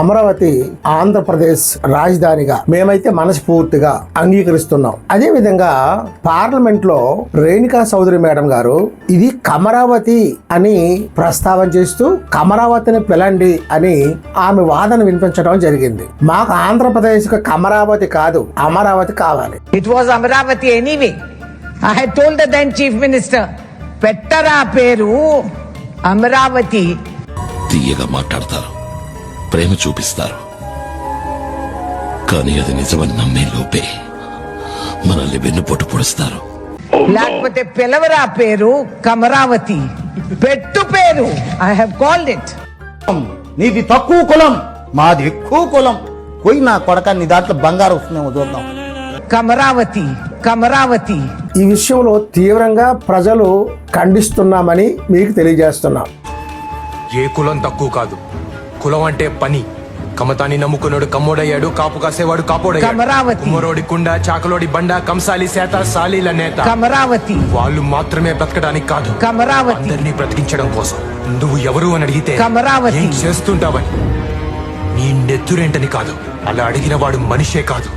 అమరావతి ఆంధ్రప్రదేశ్ రాజధానిగా మేమైతే మనస్ఫూర్తిగా అంగీకరిస్తున్నాం. అదే విధంగా పార్లమెంట్ లో రేణుకా చౌదరి మేడం గారు ఇది కమరావతి అని ప్రస్తావన చేస్తూ కమరావతిని పిలండి అని ఆమె వాదన వినిపించడం జరిగింది. మాకు ఆంధ్రప్రదేశ్ కమరావతి కాదు, అమరావతి కావాలి. It was Amaravati anyway. I had told the then chief minister, పెట్టరా పేరు అమరావతి. తీయగా మాట్లాడతారు, ప్రేమ చూపిస్తారు, కానీ అది నిజమని నమ్మే లోపే మనల్ని వెన్నుపోటు పొడుస్తారు. లేకపోతే పిలవరా పేరు కమరావతి, పెట్టు పేరు. I have called it. నీది తక్కువ కులం, మాది ఎక్కువ కులం. పోయి నా కొడక నీ దాంట్లో బంగారం వస్తుందేమో చూద్దాం. కమరావతి, కమరావతి. ఈ విషయంలో తీవ్రంగా ప్రజలు ఖండిస్తున్నామని మీకు తెలియజేస్తున్నాం. ఏ కులం తక్కువ కాదు, కులం అంటే పని. కమతాన్ని నమ్ముకున్నాడు కమ్మోడయ్యాడు, కాపు కాసేవాడు కాపోడయ్యాడు. కమరావతి. కుమ్మరోడి కుండ, చాకలోడి బండ, కంసాలి సేత, సాలీల నేత. కమరావతి. వాళ్ళు మాత్రమే బ్రతకడానికి కాదు, కమరావతి. అందరినీ బ్రతికించడం కోసం. నువ్వు ఎవరు అని అడిగితే కమరావతి. ఏం చేస్తుంటావని, నీ నెత్తురేంటని కాదు, అలా అడిగిన వాడు మనిషే కాదు.